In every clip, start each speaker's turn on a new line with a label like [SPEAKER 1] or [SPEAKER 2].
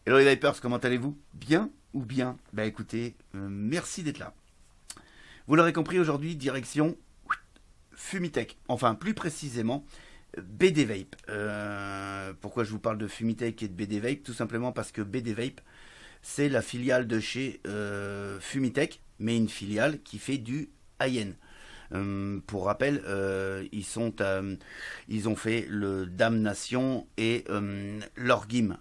[SPEAKER 1] Hello les Vipers, comment allez-vous? Bien ou bien? Bah écoutez, merci d'être là. Vous l'aurez compris aujourd'hui, direction Fumitech. Enfin, plus précisément, BD Vape. Pourquoi je vous parle de Fumitech et de BD Vape? Tout simplement parce que BD Vape, c'est la filiale de chez Fumitech, mais une filiale qui fait du high-end. Pour rappel, ils ont fait le Damnation et l'Orgim.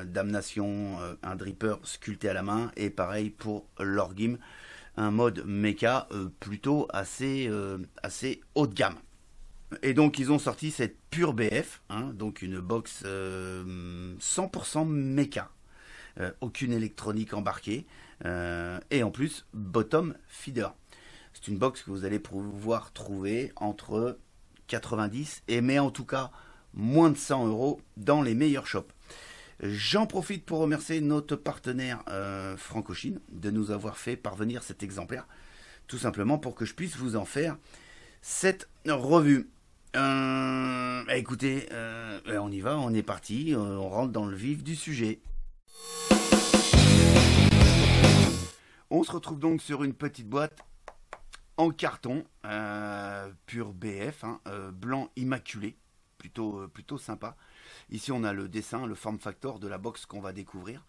[SPEAKER 1] Damnation, un dripper sculpté à la main, et pareil pour l'Orgim, un mode mecha plutôt assez haut de gamme. Et donc ils ont sorti cette Pure BF, hein, donc une box 100% mecha, aucune électronique embarquée, et en plus bottom feeder. C'est une box que vous allez pouvoir trouver entre 90 et mais en tout cas moins de 100 euros dans les meilleurs shops. J'en profite pour remercier notre partenaire Francochine de nous avoir fait parvenir cet exemplaire, tout simplement pour que je puisse vous en faire cette revue. Écoutez, on y va, on est parti, on rentre dans le vif du sujet. On se retrouve donc sur une petite boîte en carton, pur BF, hein, blanc immaculé, plutôt sympa. Ici on a le dessin, le form factor de la box qu'on va découvrir,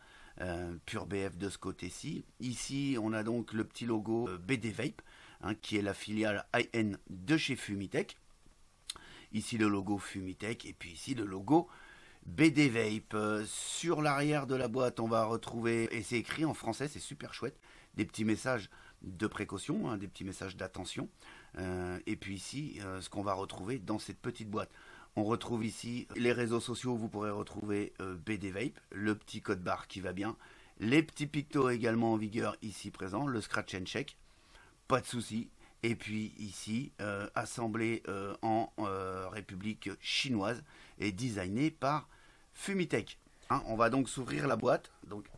[SPEAKER 1] pur BF de ce côté-ci. Ici on a donc le petit logo BD Vape, hein, qui est la filiale high-end de chez Fumitech. Ici le logo Fumitech et puis ici le logo BD Vape. Sur l'arrière de la boîte on va retrouver, et c'est écrit en français, c'est super chouette, des petits messages de précaution, hein, des petits messages d'attention. Et puis ici, ce qu'on va retrouver dans cette petite boîte. On retrouve ici les réseaux sociaux, vous pourrez retrouver BD Vape, le petit code barre qui va bien, les petits pictos également en vigueur ici présents, le scratch and check, pas de souci. Et puis ici, assemblé en République chinoise et designé par Fumitech. Hein, on va donc s'ouvrir la boîte. Donc,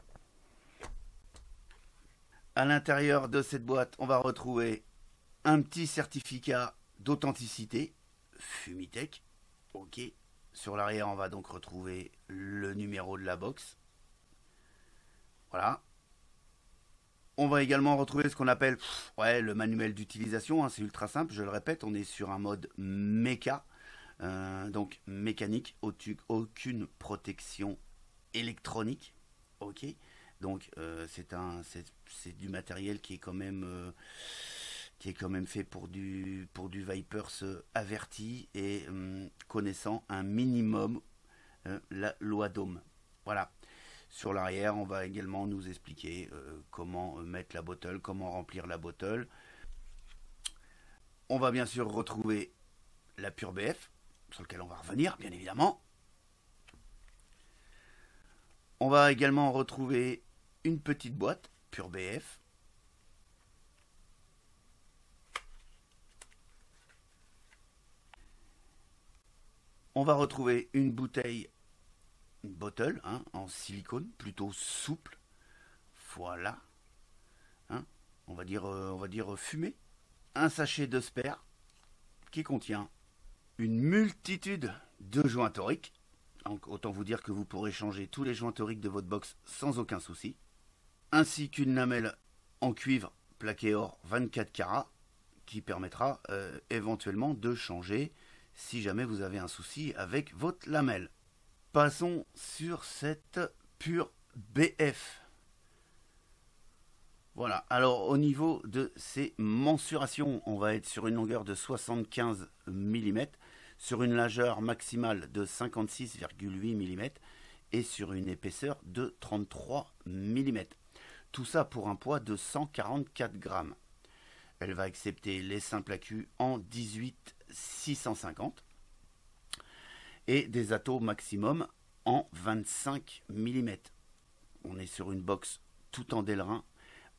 [SPEAKER 1] à l'intérieur de cette boîte, on va retrouver un petit certificat d'authenticité Fumitech. Ok. Sur l'arrière, on va donc retrouver le numéro de la box. Voilà. On va également retrouver ce qu'on appelle le manuel d'utilisation. Hein, c'est ultra simple, je le répète, on est sur un mode méca. Donc mécanique, aucune protection électronique. Ok. Donc c'est du matériel qui est quand même fait pour du Vipers averti et connaissant un minimum la loi d'Ohm. Voilà. Sur l'arrière, on va également nous expliquer comment mettre la bottle, comment remplir la bottle. On va bien sûr retrouver la Pure BF, sur laquelle on va revenir, bien évidemment. On va également retrouver une petite boîte Pure BF. On va retrouver une bouteille, une bottle, hein, en silicone, plutôt souple. Voilà. Hein, on va dire fumée. Un sachet de spare qui contient une multitude de joints toriques. Donc autant vous dire que vous pourrez changer tous les joints toriques de votre box sans aucun souci. Ainsi qu'une lamelle en cuivre plaqué or 24 carats qui permettra éventuellement de changer si jamais vous avez un souci avec votre lamelle. Passons sur cette Pure BF. Voilà, alors au niveau de ces mensurations, on va être sur une longueur de 75 mm, sur une largeur maximale de 56,8 mm et sur une épaisseur de 33 mm. Tout ça pour un poids de 144 grammes. Elle va accepter les simples accus en 18-650 et des atos maximum en 25 mm. On est sur une box tout en délerin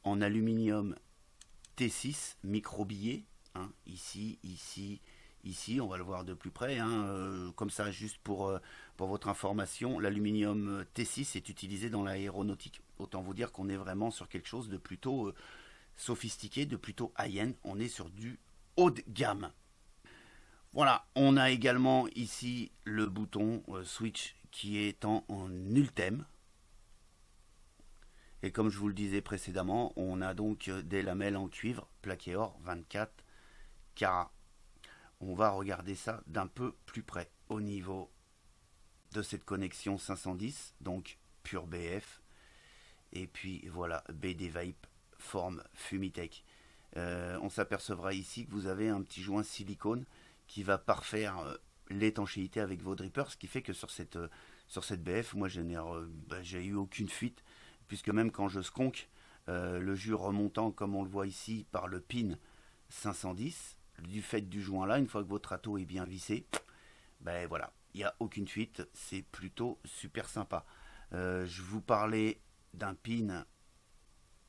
[SPEAKER 1] en aluminium T6 micro-billet. Hein, ici, on va le voir de plus près. Hein, comme ça, juste pour votre information, l'aluminium T6 est utilisé dans l'aéronautique. Autant vous dire qu'on est vraiment sur quelque chose de plutôt sophistiqué, de plutôt high-end. On est sur du haut de gamme. Voilà, on a également ici le bouton switch qui est en ultime. Et comme je vous le disais précédemment, on a donc des lamelles en cuivre plaqué or 24 carats. On va regarder ça d'un peu plus près au niveau de cette connexion 510, donc pure BF. Et puis voilà, BD Vape forme Fumitech. On s'apercevra ici que vous avez un petit joint silicone qui va parfaire l'étanchéité avec vos drippers, ce qui fait que sur cette BF, moi j'ai eu aucune fuite, puisque même quand je skonk, le jus remontant comme on le voit ici par le pin 510, du fait du joint là, une fois que votre râteau est bien vissé, ben voilà, il n'y a aucune fuite, c'est plutôt super sympa. Je vous parlais d'un pin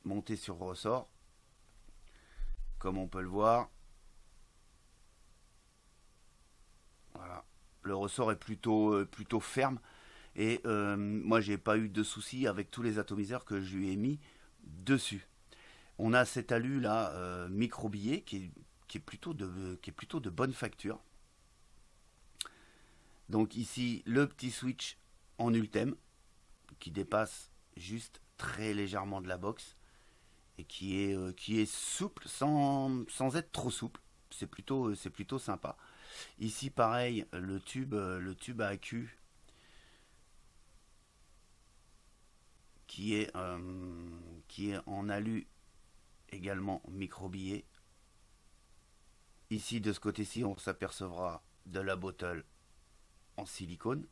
[SPEAKER 1] monté sur ressort, comme on peut le voir. Voilà, le ressort est plutôt ferme. Et moi, j'ai pas eu de soucis avec tous les atomiseurs que je lui ai mis dessus. On a cet alu là, microbillé, qui est plutôt de bonne facture. Donc ici, le petit switch en ultime, qui dépasse juste très légèrement de la box, et qui est souple sans être trop souple. C'est plutôt sympa. Ici, pareil, le tube à accu, qui est en alu également microbillé. Ici, de ce côté-ci, on s'apercevra de la bottle en silicone.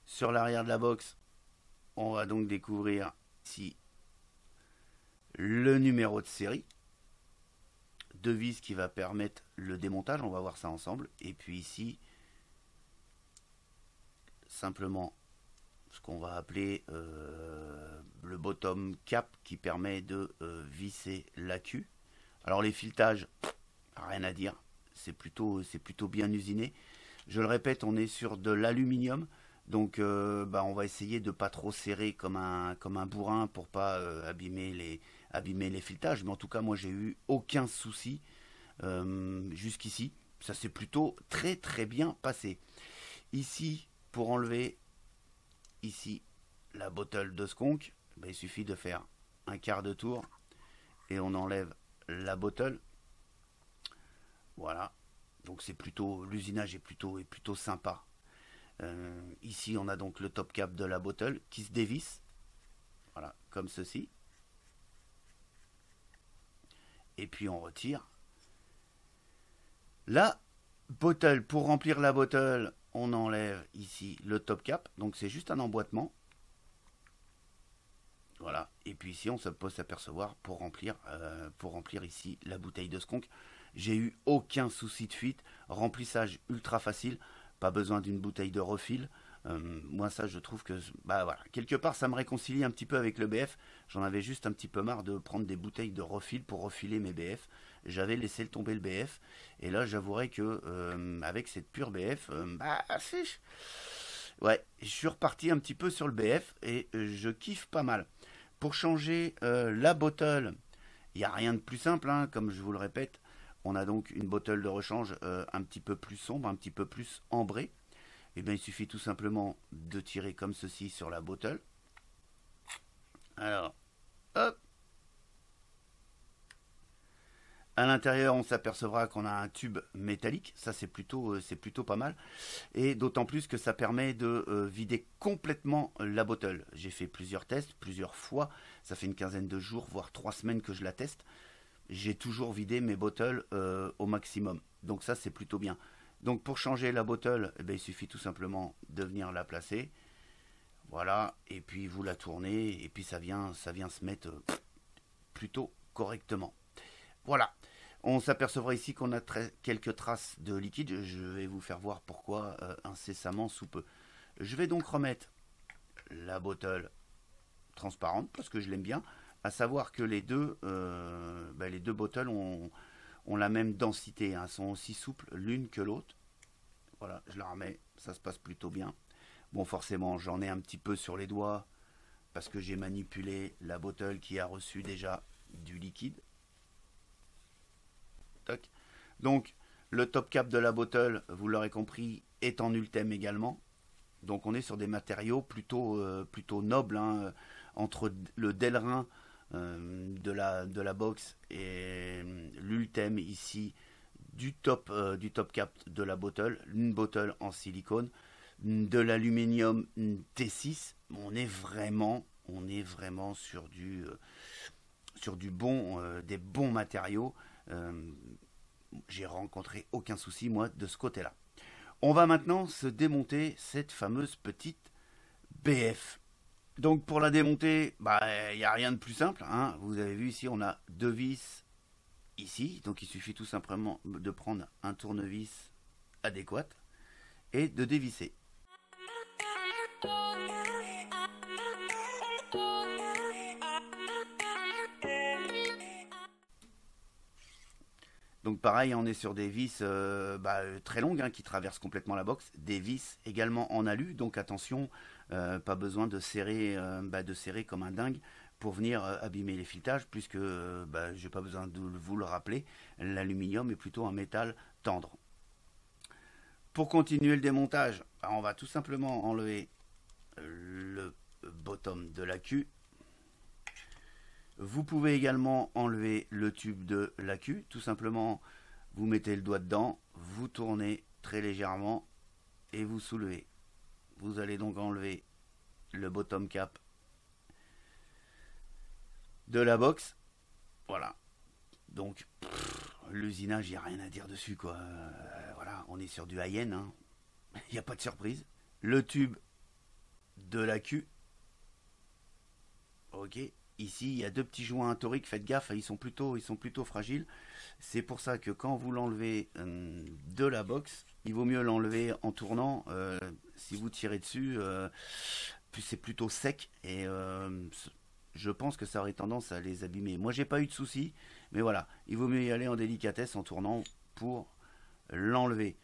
[SPEAKER 1] Sur l'arrière de la box, on va donc découvrir ici le numéro de série, deux vis qui va permettre le démontage, on va voir ça ensemble. Et puis ici, simplement ce qu'on va appeler le bottom cap qui permet de visser l'accu. Alors les filetages, rien à dire, c'est plutôt bien usiné. Je le répète, on est sur de l'aluminium, donc on va essayer de pas trop serrer comme un bourrin pour pas abîmer les filetages. Mais en tout cas, moi j'ai eu aucun souci jusqu'ici. Ça s'est plutôt très très bien passé. Ici, pour enlever ici la bottle de skunk, il suffit de faire un quart de tour et on enlève la bottle. Voilà, donc c'est plutôt, l'usinage est plutôt sympa. Ici on a donc le top cap de la bottle qui se dévisse, voilà, comme ceci, et puis on retire la bottle. Pour remplir la bottle, on enlève ici le top cap, donc c'est juste un emboîtement. Voilà, et puis ici on peut s'apercevoir pour remplir ici la bouteille de skunk. J'ai eu aucun souci de fuite, remplissage ultra facile, pas besoin d'une bouteille de refill. Moi ça je trouve que voilà, quelque part ça me réconcilie un petit peu avec le BF. J'en avais juste un petit peu marre de prendre des bouteilles de refill pour refiler mes BF. J'avais laissé tomber le BF et là j'avouerai que avec cette pure BF, ouais, je suis reparti un petit peu sur le BF et je kiffe pas mal. Pour changer la bottle, il n'y a rien de plus simple, hein, comme je vous le répète. On a donc une bottle de rechange un petit peu plus sombre, un petit peu plus ambrée. Et bien il suffit tout simplement de tirer comme ceci sur la bottle. Alors, hop. À l'intérieur, on s'apercevra qu'on a un tube métallique. Ça, c'est plutôt pas mal. Et d'autant plus que ça permet de vider complètement la bottle. J'ai fait plusieurs tests, plusieurs fois. Ça fait une quinzaine de jours, voire 3 semaines que je la teste. J'ai toujours vidé mes bottles au maximum. Donc ça, c'est plutôt bien. Donc pour changer la bottle, il suffit tout simplement de venir la placer. Voilà. Et puis vous la tournez. Et puis ça vient se mettre plutôt correctement. Voilà, on s'apercevra ici qu'on a quelques traces de liquide. Je vais vous faire voir pourquoi incessamment sous peu. Je vais donc remettre la bottle transparente parce que je l'aime bien. À savoir que les deux bottles ont la même densité, hein, sont aussi souples l'une que l'autre. Voilà, je la remets, ça se passe plutôt bien. Bon, forcément, j'en ai un petit peu sur les doigts parce que j'ai manipulé la bottle qui a reçu déjà du liquide. Donc le top cap de la bottle, vous l'aurez compris, est en ultime également. Donc on est sur des matériaux plutôt nobles, hein, entre le Delrin de la box et l'Ultem ici du top cap de la bottle, une bottle en silicone, de l'aluminium T6. On est vraiment sur du bon, des bons matériaux. Euh, j'ai rencontré aucun souci moi de ce côté-là. On va maintenant se démonter cette fameuse petite BF. Donc pour la démonter, bah il n'y a rien de plus simple, hein. Vous avez vu ici, on a deux vis ici, donc il suffit tout simplement de prendre un tournevis adéquat et de dévisser. Donc pareil, on est sur des vis très longues, hein, qui traversent complètement la box. Des vis également en alu, donc attention, pas besoin de serrer comme un dingue pour venir abîmer les filettages, puisque j'ai pas besoin de vous le rappeler, l'aluminium est plutôt un métal tendre. Pour continuer le démontage, on va tout simplement enlever le bottom de la queue. Vous pouvez également enlever le tube de la queue. Tout simplement, vous mettez le doigt dedans, vous tournez très légèrement et vous soulevez. Vous allez donc enlever le bottom cap de la box. Voilà. Donc, l'usinage, il n'y a rien à dire dessus, quoi. Voilà, on est sur du high-end, hein. Il n'y a pas de surprise. Le tube de la queue. Ok. Ici, il y a deux petits joints toriques, faites gaffe, ils sont plutôt fragiles. C'est pour ça que quand vous l'enlevez de la box, il vaut mieux l'enlever en tournant. Si vous tirez dessus, c'est plutôt sec et je pense que ça aurait tendance à les abîmer. Moi, j'ai pas eu de soucis, mais voilà, il vaut mieux y aller en délicatesse en tournant pour l'enlever.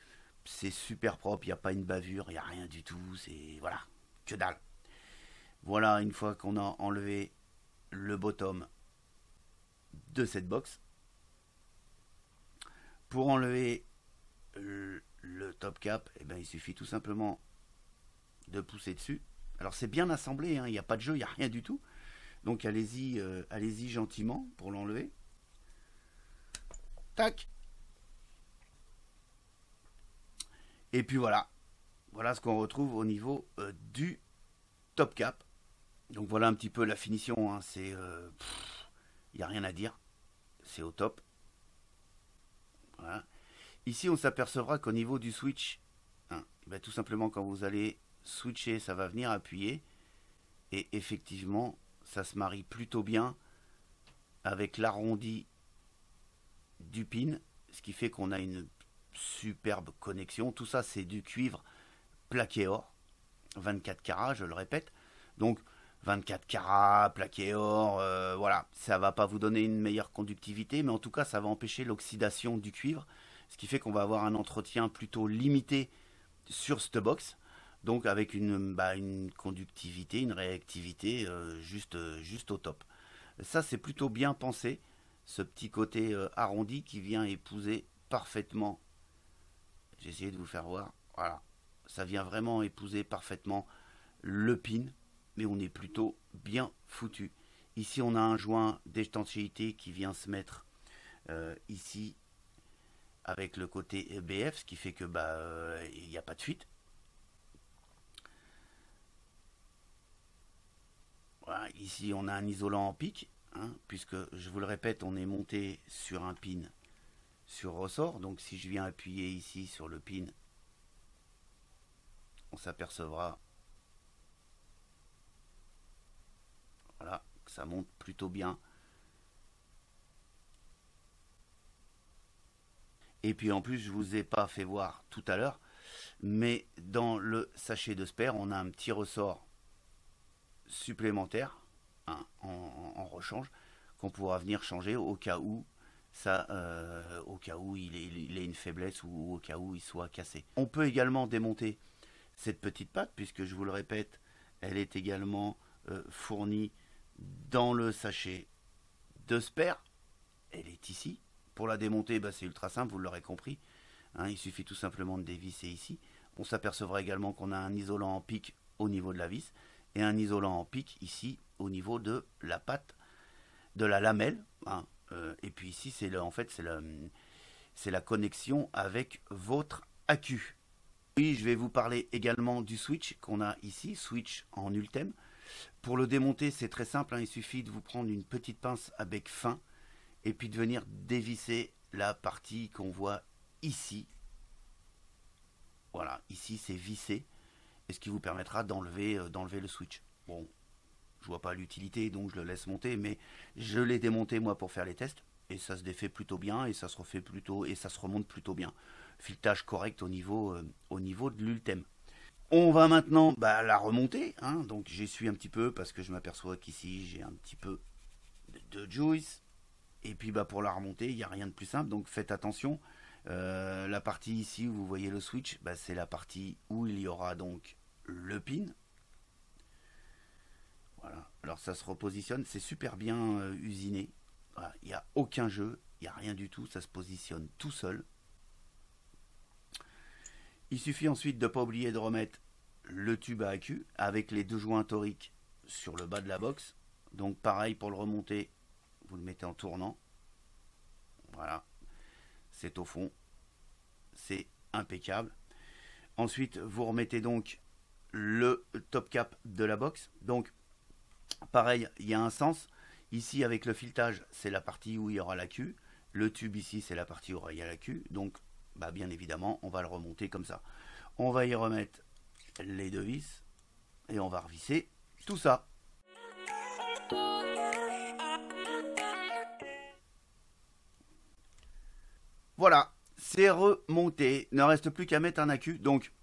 [SPEAKER 1] C'est super propre, il n'y a pas une bavure, il n'y a rien du tout, c'est voilà, que dalle. Voilà, une fois qu'on a enlevé le bottom de cette box, pour enlever le top cap, eh ben, il suffit tout simplement de pousser dessus. Alors c'est bien assemblé, hein, il n'y a pas de jeu, il n'y a rien du tout. Donc allez-y allez-y gentiment pour l'enlever. Tac. Et puis voilà. Voilà ce qu'on retrouve au niveau du top cap. Donc voilà un petit peu la finition, hein. C'est il n'y a rien à dire. C'est au top. Voilà. Ici on s'apercevra qu'au niveau du switch, hein, ben, tout simplement quand vous allez switcher, ça va venir appuyer. Et effectivement, ça se marie plutôt bien avec l'arrondi du pin, ce qui fait qu'on a une superbe connexion. Tout ça, c'est du cuivre plaqué or, 24 carats, je le répète. Donc 24 carats, plaqué or, voilà, ça va pas vous donner une meilleure conductivité, mais en tout cas, ça va empêcher l'oxydation du cuivre, ce qui fait qu'on va avoir un entretien plutôt limité sur cette box. Donc avec une conductivité, une réactivité juste au top. Ça c'est plutôt bien pensé, ce petit côté arrondi qui vient épouser parfaitement. J'ai essayé de vous faire voir. Voilà, ça vient vraiment épouser parfaitement le pin, mais on est plutôt bien foutu. Ici on a un joint d'étanchéité qui vient se mettre ici avec le côté BF, ce qui fait que il n'y a pas de fuite. Voilà, ici on a un isolant en pic, hein, puisque je vous le répète, on est monté sur un pin sur ressort. Donc si je viens appuyer ici sur le pin, on s'apercevra, voilà, que ça monte plutôt bien. Et puis en plus, je vous ai pas fait voir tout à l'heure, mais dans le sachet de spare, on a un petit ressort supplémentaire, hein, en rechange, qu'on pourra venir changer au cas où au cas où il ait une faiblesse ou au cas où il soit cassé. On peut également démonter cette petite patte, puisque je vous le répète, elle est également fournie dans le sachet de spare. Elle est ici. Pour la démonter, c'est ultra simple, vous l'aurez compris, hein, il suffit tout simplement de dévisser ici. On s'apercevra également qu'on a un isolant en pic au niveau de la vis et un isolant en pic ici au niveau de la patte, de la lamelle. Hein. Et puis ici, en fait, c'est la connexion avec votre accu. Oui, je vais vous parler également du switch qu'on a ici, switch en Ultem. Pour le démonter, c'est très simple, hein, il suffit de vous prendre une petite pince à bec fin et puis de venir dévisser la partie qu'on voit ici. Voilà, ici c'est vissé, et ce qui vous permettra d'enlever le switch. Bon, je vois pas l'utilité, donc je le laisse monter, mais je l'ai démonté moi pour faire les tests, et ça se défait plutôt bien, et ça se refait plutôt, et ça se remonte plutôt bien. Filetage correct au niveau de l'Ultem. On va maintenant la remonter, hein, donc j'essuie un petit peu parce que je m'aperçois qu'ici j'ai un petit peu de juice. Et puis pour la remonter, il n'y a rien de plus simple, donc faites attention. La partie ici où vous voyez le switch, c'est la partie où il y aura donc le pin. Voilà, alors ça se repositionne, c'est super bien usiné. Voilà, il n'y a aucun jeu, il n'y a rien du tout, ça se positionne tout seul. Il suffit ensuite de ne pas oublier de remettre le tube à accu avec les deux joints toriques sur le bas de la box. Donc pareil pour le remonter, vous le mettez en tournant. Voilà, c'est au fond, c'est impeccable. Ensuite, vous remettez donc le top cap de la box. Donc pareil, il y a un sens. Ici avec le filetage, c'est la partie où il y aura l'accu. Le tube ici, c'est la partie où il y a l'accu. Donc bien évidemment, on va le remonter comme ça. On va y remettre les deux vis et on va revisser tout ça. Voilà, c'est remonté. Il ne reste plus qu'à mettre un accu. Donc,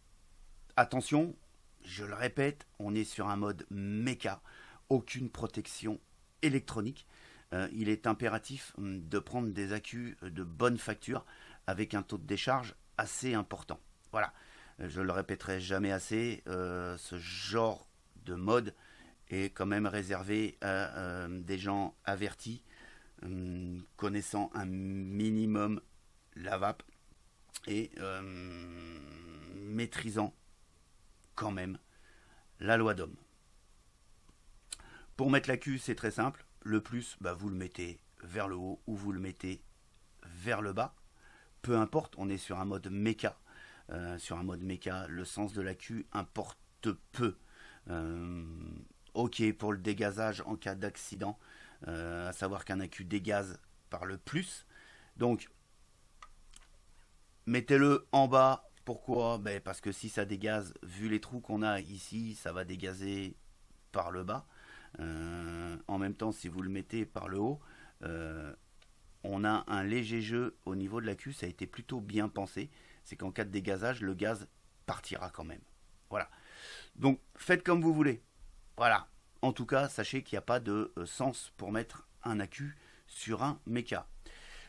[SPEAKER 1] attention, je le répète, on est sur un mode méca. Aucune protection électronique. Il est impératif de prendre des accus de bonne facture avec un taux de décharge assez important. Voilà, je le répéterai jamais assez, ce genre de mode est quand même réservé à des gens avertis, connaissant un minimum la vape et maîtrisant quand même la loi d'Ohm. Pour mettre l'accu, c'est très simple. Le plus, vous le mettez vers le haut ou vous le mettez vers le bas. Peu importe, on est sur un mode méca. Sur un mode méca, le sens de l'accu importe peu. Ok pour le dégazage en cas d'accident, à savoir qu'un accu dégaze par le plus. Donc, mettez-le en bas. Pourquoi? Parce que si ça dégaze, vu les trous qu'on a ici, ça va dégazer par le bas. En même temps, si vous le mettez par le haut, on a un léger jeu au niveau de l'accu, ça a été plutôt bien pensé. C'est qu'en cas de dégazage, le gaz partira quand même. Voilà. Donc faites comme vous voulez. Voilà. En tout cas, sachez qu'il n'y a pas de sens pour mettre un accu sur un méca.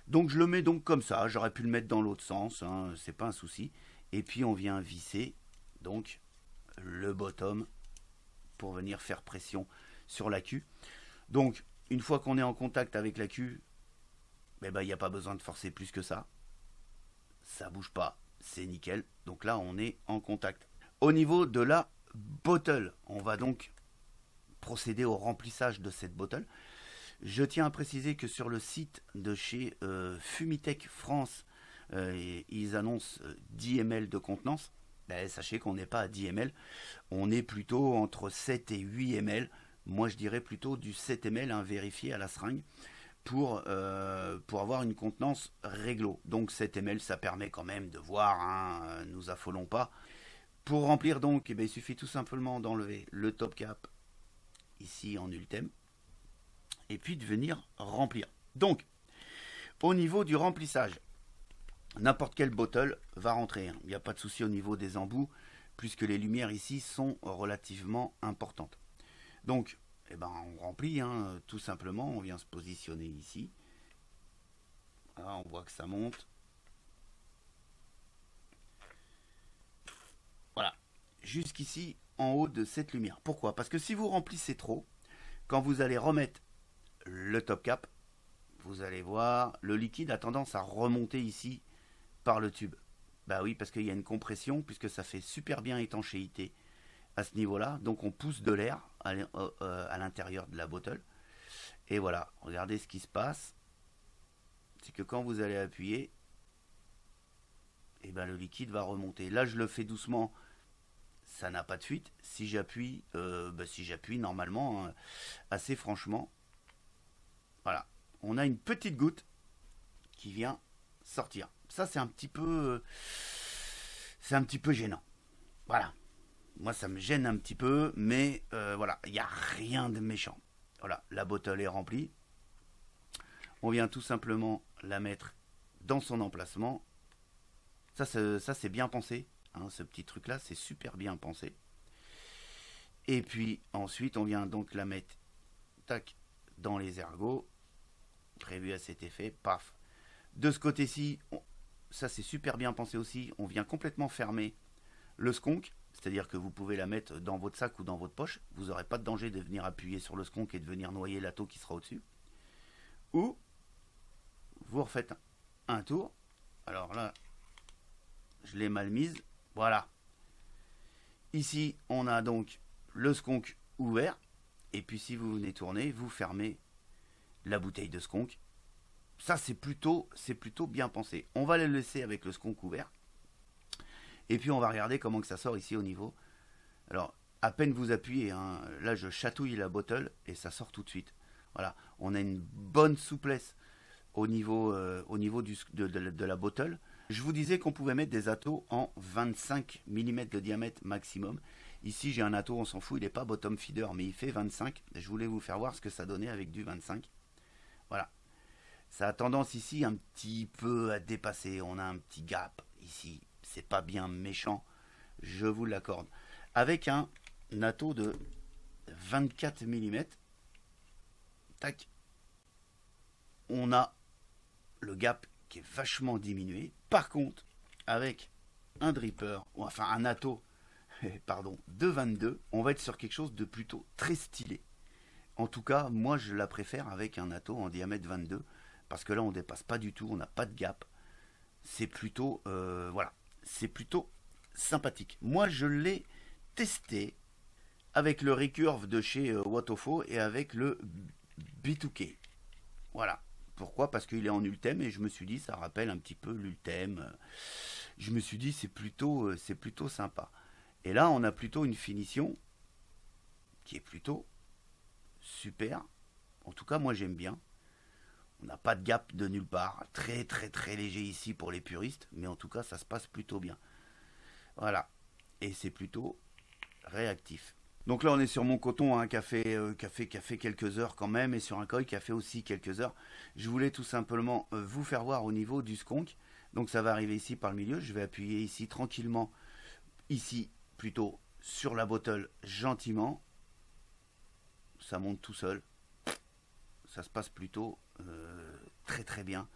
[SPEAKER 1] Donc je le mets donc comme ça. J'aurais pu le mettre dans l'autre sens, hein, c'est pas un souci. Et puis on vient visser donc le bottom pour venir faire pression sur l'accu. Donc une fois qu'on est en contact avec l'accu, il n'y a pas besoin de forcer plus que ça. Ça bouge pas, c'est nickel. Donc là, on est en contact. Au niveau de la bottle, on va donc procéder au remplissage de cette bottle. Je tiens à préciser que sur le site de chez Fumitech France, ils annoncent 10 ml de contenance. Sachez qu'on n'est pas à 10 ml, on est plutôt entre 7 et 8 ml. Moi, je dirais plutôt du 7 ml, vérifié à la seringue. Pour avoir une contenance réglo. Donc 7 ml, ça permet quand même de voir, nous affolons pas. Pour remplir donc, il suffit tout simplement d'enlever le top cap ici en Ultem et puis de venir remplir. Donc, au niveau du remplissage, n'importe quelle bottle va rentrer. Il n'y a pas de souci au niveau des embouts puisque les lumières ici sont relativement importantes. Donc, on remplit, tout simplement, on vient se positionner ici. Voilà, on voit que ça monte. Voilà, jusqu'ici, en haut de cette lumière. Pourquoi? Parce que si vous remplissez trop, quand vous allez remettre le top cap, vous allez voir, le liquide a tendance à remonter ici par le tube. Bah oui, parce qu'il y a une compression, puisque ça fait super bien étanchéité à ce niveau-là. Donc on pousse de l'air à l'intérieur de la bottle. Et voilà, regardez ce qui se passe. C'est que quand vous allez appuyer, et ben le liquide va remonter. Là, je le fais doucement, ça n'a pas de fuite. Si j'appuie normalement, assez franchement, voilà, on a une petite goutte qui vient sortir. Ça, c'est un petit peu gênant. Voilà, moi ça me gêne un petit peu, mais voilà, il n'y a rien de méchant. Voilà, la bottle est remplie. On vient tout simplement la mettre dans son emplacement. Ça c'est bien pensé. Hein, ce petit truc là, c'est super bien pensé. Et puis ensuite, on vient donc la mettre tac, dans les ergots. Prévu à cet effet. Paf. De ce côté-ci, ça c'est super bien pensé aussi. On vient complètement fermer le skunk. C'est-à-dire que vous pouvez la mettre dans votre sac ou dans votre poche. Vous n'aurez pas de danger de venir appuyer sur le skunk et de venir noyer la taux qui sera au-dessus. Ou vous refaites un tour. Alors là, je l'ai mal mise. Voilà. Ici, on a donc le skunk ouvert. Et puis si vous venez tourner, vous fermez la bouteille de skunk. Ça, c'est plutôt bien pensé. On va le laisser avec le skunk ouvert. Et puis on va regarder comment que ça sort ici au niveau. Alors, à peine vous appuyez, hein, là je chatouille la bottle et ça sort tout de suite. Voilà, on a une bonne souplesse au niveau de la bottle. Je vous disais qu'on pouvait mettre des atos en 25 mm de diamètre maximum. Ici j'ai un ato, on s'en fout, il n'est pas bottom feeder, mais il fait 25. Je voulais vous faire voir ce que ça donnait avec du 25. Voilà. Ça a tendance ici un petit peu à dépasser. On a un petit gap ici. C'est pas bien méchant, je vous l'accorde. Avec un ato de 24 mm, tac, on a le gap qui est vachement diminué. Par contre, avec un dripper, ou enfin un ato, pardon, de 22, on va être sur quelque chose de plutôt très stylé. En tout cas, moi je la préfère avec un ato en diamètre 22, parce que là on dépasse pas du tout, on n'a pas de gap. C'est plutôt, voilà. C'est plutôt sympathique. Moi, je l'ai testé avec le Recurve de chez Watofo et avec le B2K. Voilà. Pourquoi? Parce qu'il est en Ultem et je me suis dit, ça rappelle un petit peu l'Ultem. Je me suis dit, c'est plutôt sympa. Et là, on a plutôt une finition qui est plutôt super. En tout cas, moi, j'aime bien. On n'a pas de gap de nulle part. Très très très léger ici pour les puristes. Mais en tout cas, ça se passe plutôt bien. Voilà. Et c'est plutôt réactif. Donc là, on est sur mon coton, hein, qui a fait quelques heures quand même. Et sur un koi qui a fait aussi quelques heures. Je voulais tout simplement vous faire voir au niveau du skunk. Donc ça va arriver ici par le milieu. Je vais appuyer ici tranquillement. Ici, plutôt sur la bottle, gentiment. Ça monte tout seul. Ça se passe plutôt très très bien.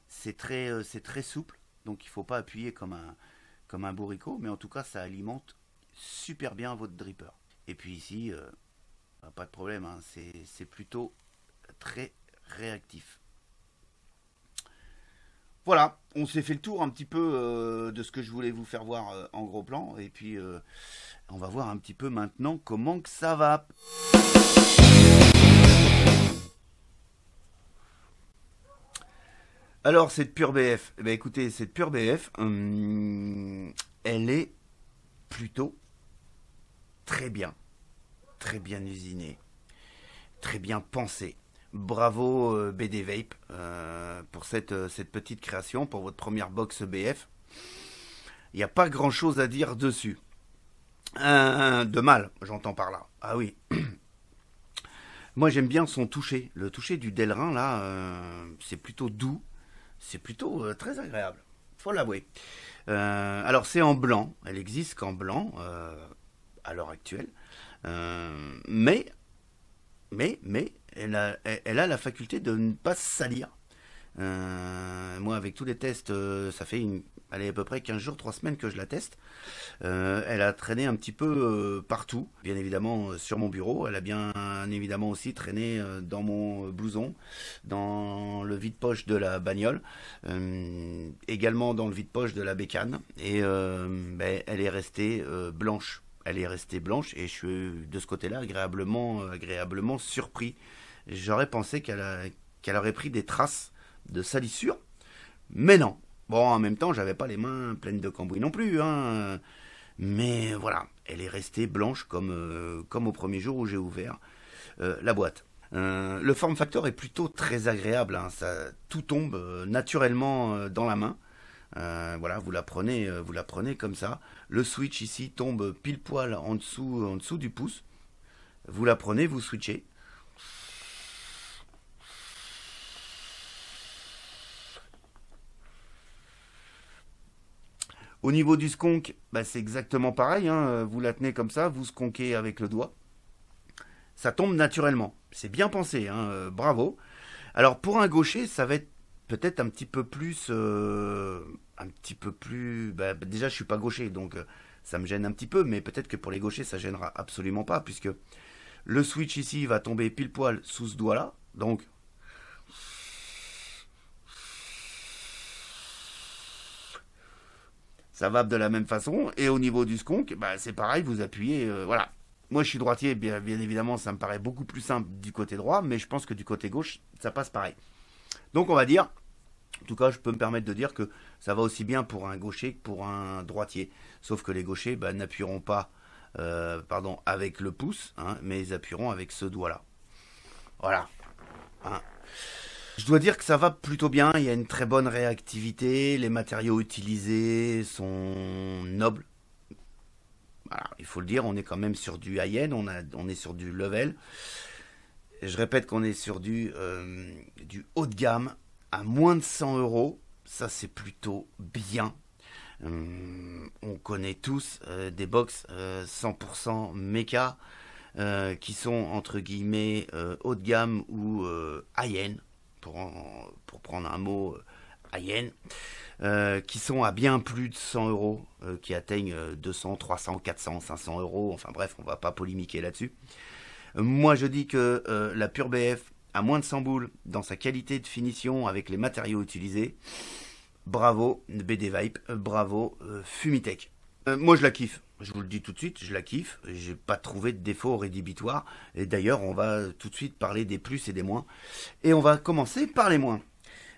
[SPEAKER 1] C'est très souple, donc il ne faut pas appuyer comme un bourricot, mais en tout cas ça alimente super bien votre dripper. Et puis ici, pas de problème, hein, c'est plutôt très réactif. Voilà, on s'est fait le tour un petit peu de ce que je voulais vous faire voir en gros plan, et puis on va voir un petit peu maintenant comment que ça va. Alors, cette pure BF, eh bien, écoutez, cette pure BF, elle est plutôt très bien usinée, très bien pensée. Bravo BD Vape pour cette petite création, pour votre première box BF. Il n'y a pas grand chose à dire dessus. De mal, j'entends par là. Ah oui. Moi j'aime bien son toucher. Le toucher du Delrin là, c'est plutôt doux. C'est plutôt très agréable, faut l'avouer. Alors c'est en blanc, elle existe qu'en blanc à l'heure actuelle, mais elle a la faculté de ne pas se salir. Moi, avec tous les tests, ça fait allez, à peu près 15 jours, 3 semaines que je la teste. Elle a traîné un petit peu partout, bien évidemment sur mon bureau. Elle a bien évidemment aussi traîné dans mon blouson, dans le vide-poche de la bagnole, également dans le vide-poche de la bécane. Et ben, elle est restée blanche. Elle est restée blanche et je suis de ce côté-là agréablement surpris. J'aurais pensé qu'elle aurait pris des traces de salissure, mais non. Bon, en même temps, j'avais pas les mains pleines de cambouis non plus, hein. Mais voilà, elle est restée blanche comme au premier jour où j'ai ouvert la boîte. Le form factor est plutôt très agréable, hein. Tout tombe naturellement dans la main. Voilà, vous la prenez comme ça. Le switch ici tombe pile poil en dessous du pouce. Vous la prenez, vous switchez. Au niveau du skunk, bah, c'est exactement pareil, hein. Vous la tenez comme ça, vous skonkez avec le doigt. Ça tombe naturellement. C'est bien pensé, hein. Bravo. Alors pour un gaucher, ça va être peut-être un petit peu plus... bah, déjà, je suis pas gaucher, donc ça me gêne un petit peu, mais peut-être que pour les gauchers, ça gênera absolument pas, puisque le switch ici va tomber pile poil sous ce doigt-là. Donc ça va de la même façon. Et au niveau du skunk, bah, c'est pareil, vous appuyez. Voilà. Moi, je suis droitier, bien évidemment, ça me paraît beaucoup plus simple du côté droit, mais je pense que du côté gauche, ça passe pareil. Donc, on va dire, en tout cas, je peux me permettre de dire que ça va aussi bien pour un gaucher que pour un droitier. Sauf que les gauchers bah, n'appuieront pas avec le pouce, hein, mais ils appuieront avec ce doigt-là. Voilà. Hein. Je dois dire que ça va plutôt bien, il y a une très bonne réactivité, les matériaux utilisés sont nobles. Voilà, il faut le dire, on est quand même sur du high-end, on est sur du level. Je répète qu'on est sur du haut de gamme à moins de 100 euros. Ça, c'est plutôt bien. On connaît tous des box 100% méca qui sont entre guillemets haut de gamme ou high-end, pour prendre un mot high-end, qui sont à bien plus de 100 euros, qui atteignent 200, 300, 400, 500 euros. Enfin bref, on va pas polémiquer là-dessus. Moi, je dis que la Pure BF, à moins de 100 boules, dans sa qualité de finition, avec les matériaux utilisés, bravo BD Vibe, bravo Fumitech. Moi, je la kiffe. Je vous le dis tout de suite, je la kiffe. J'ai pas trouvé de défaut rédhibitoire. Et d'ailleurs, on va tout de suite parler des plus et des moins. Et on va commencer par les moins.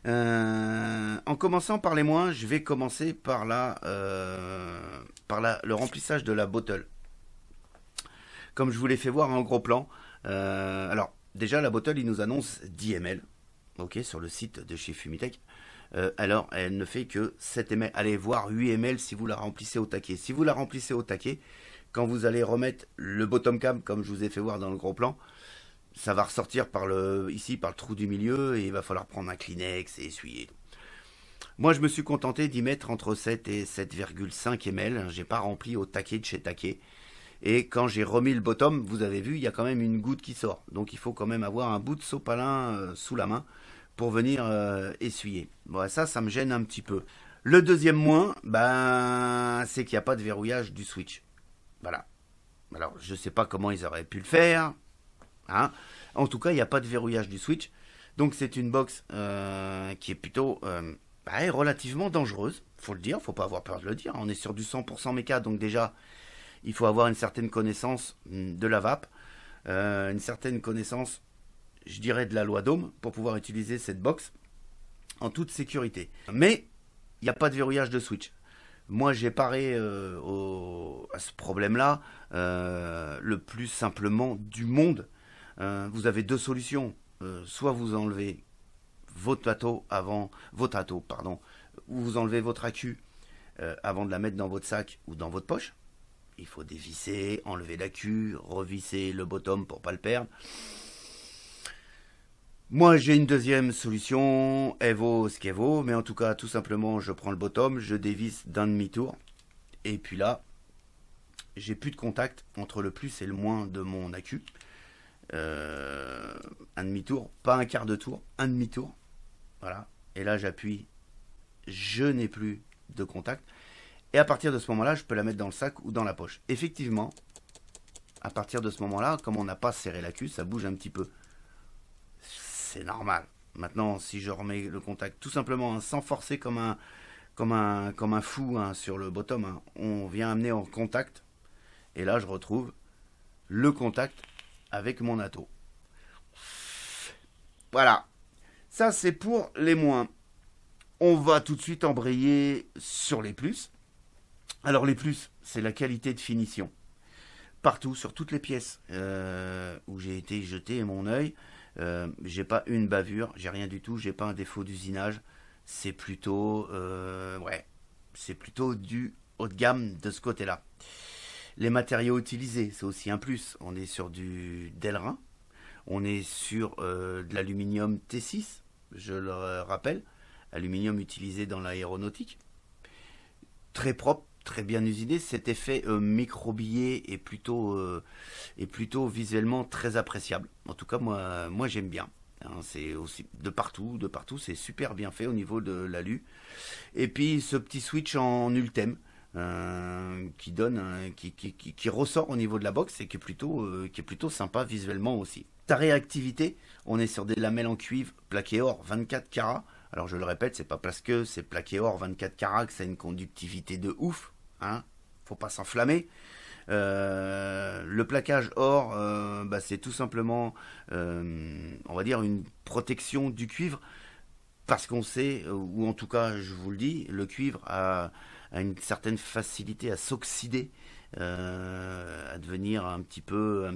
[SPEAKER 1] En commençant par les moins, je vais commencer par le remplissage de la bottle. Comme je vous l'ai fait voir en gros plan. Alors, déjà, la bottle, il nous annonce 10 ml. Ok, sur le site de chez Fumitech. Alors, elle ne fait que 7 ml. Allez voir 8 ml si vous la remplissez au taquet. Si vous la remplissez au taquet, quand vous allez remettre le bottom cam, comme je vous ai fait voir dans le gros plan, ça va ressortir ici par le trou du milieu et il va falloir prendre un Kleenex et essuyer. Moi, je me suis contenté d'y mettre entre 7 et 7,5 ml. J'ai pas rempli au taquet de chez Taquet. Et quand j'ai remis le bottom, vous avez vu, il y a quand même une goutte qui sort. Donc il faut quand même avoir un bout de sopalin sous la main pour venir essuyer. Bon, ça me gêne un petit peu. Le deuxième moins, c'est qu'il n'y a pas de verrouillage du switch. Voilà. Alors, je ne sais pas comment ils auraient pu le faire. Hein. En tout cas, il n'y a pas de verrouillage du switch. Donc, c'est une box qui est plutôt relativement dangereuse. Faut le dire, faut pas avoir peur de le dire. On est sur du 100% méca, donc déjà, il faut avoir une certaine connaissance de la vape, une certaine connaissance, je dirais, de la loi d'Ohm pour pouvoir utiliser cette box en toute sécurité. Mais il n'y a pas de verrouillage de switch. Moi, j'ai paré à ce problème-là le plus simplement du monde. Vous avez deux solutions. Soit vous enlevez votre ato, ou vous enlevez votre accu avant de la mettre dans votre sac ou dans votre poche. Il faut dévisser, enlever l'accu, revisser le bottom pour pas le perdre. Moi, j'ai une deuxième solution, elle vaut ce qu'elle vaut, mais en tout cas, tout simplement, je prends le bottom, je dévisse d'un demi-tour, et puis là, j'ai plus de contact entre le plus et le moins de mon accu. Un demi-tour, pas un quart de tour, un demi-tour, voilà. et là j'appuie, je n'ai plus de contact. Et à partir de ce moment-là, je peux la mettre dans le sac ou dans la poche. Effectivement, à partir de ce moment-là, comme on n'a pas serré la cuve, ça bouge un petit peu. C'est normal. Maintenant, si je remets le contact tout simplement hein, sans forcer comme un fou hein, sur le bottom, hein, on vient amener en contact. Et là, je retrouve le contact avec mon atto. Voilà. Ça, c'est pour les moins. On va tout de suite embrayer sur les plus. Alors les plus, c'est la qualité de finition. Partout, sur toutes les pièces où j'ai été jeté mon œil, j'ai pas une bavure, j'ai rien du tout, j'ai pas un défaut d'usinage. C'est plutôt, c'est plutôt du haut de gamme de ce côté-là. Les matériaux utilisés, c'est aussi un plus. On est sur du Delrin, on est sur de l'aluminium T6, je le rappelle, aluminium utilisé dans l'aéronautique. Très propre, très bien usiné. Cet effet microbillé est plutôt visuellement très appréciable. En tout cas, moi j'aime bien. Hein, c'est aussi de partout, c'est super bien fait au niveau de l'alu. Et puis ce petit switch en Ultem qui donne, qui ressort au niveau de la box et qui est plutôt sympa visuellement aussi. Ta réactivité, on est sur des lamelles en cuivre plaqué or 24 carats. Alors je le répète, c'est pas parce que c'est plaqué or 24 carats que ça a une conductivité de ouf. Hein, faut pas s'enflammer. Le plaquage or, c'est tout simplement, on va dire, une protection du cuivre. Parce qu'on sait, ou en tout cas je vous le dis, le cuivre a une certaine facilité à s'oxyder, à devenir un petit peu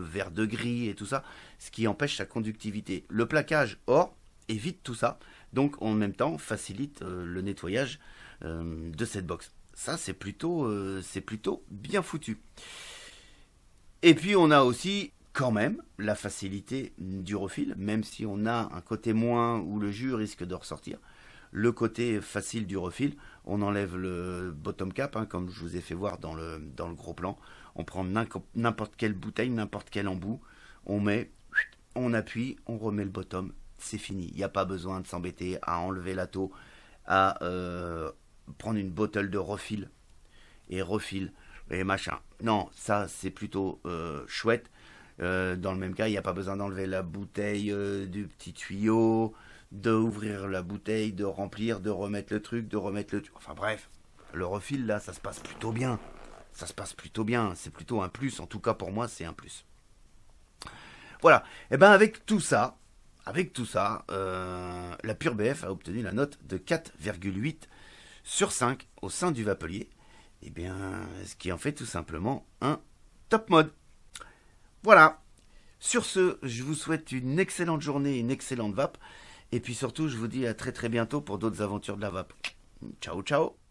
[SPEAKER 1] vert de gris et tout ça, ce qui empêche sa conductivité. Le plaquage or évite tout ça, donc en même temps facilite le nettoyage de cette box. Ça c'est plutôt bien foutu. Et puis on a aussi quand même la facilité du refil, même si on a un côté moins où le jus risque de ressortir. Le côté facile du refil, on enlève le bottom cap, hein, comme je vous ai fait voir dans le gros plan. On prend n'importe quelle bouteille, n'importe quel embout, on met, on appuie, on remet le bottom, c'est fini. Il n'y a pas besoin de s'embêter à enlever la taux, à prendre une bottle de refil et refil et machin. Non, ça c'est plutôt chouette. Dans le même cas, il n'y a pas besoin d'enlever la bouteille du petit tuyau, d'ouvrir la bouteille, de remplir, de remettre le truc, Enfin bref, le refil là, ça se passe plutôt bien. Ça se passe plutôt bien. C'est plutôt un plus. En tout cas pour moi, c'est un plus. Voilà. Et ben avec tout ça, la Pure BF a obtenu la note de 4,8 sur 5 au sein du Vapelier. Et bien, ce qui en fait tout simplement un top mode. Voilà. Sur ce, je vous souhaite une excellente journée, une excellente vape. Et puis surtout, je vous dis à très très bientôt pour d'autres aventures de la vape. Ciao, ciao.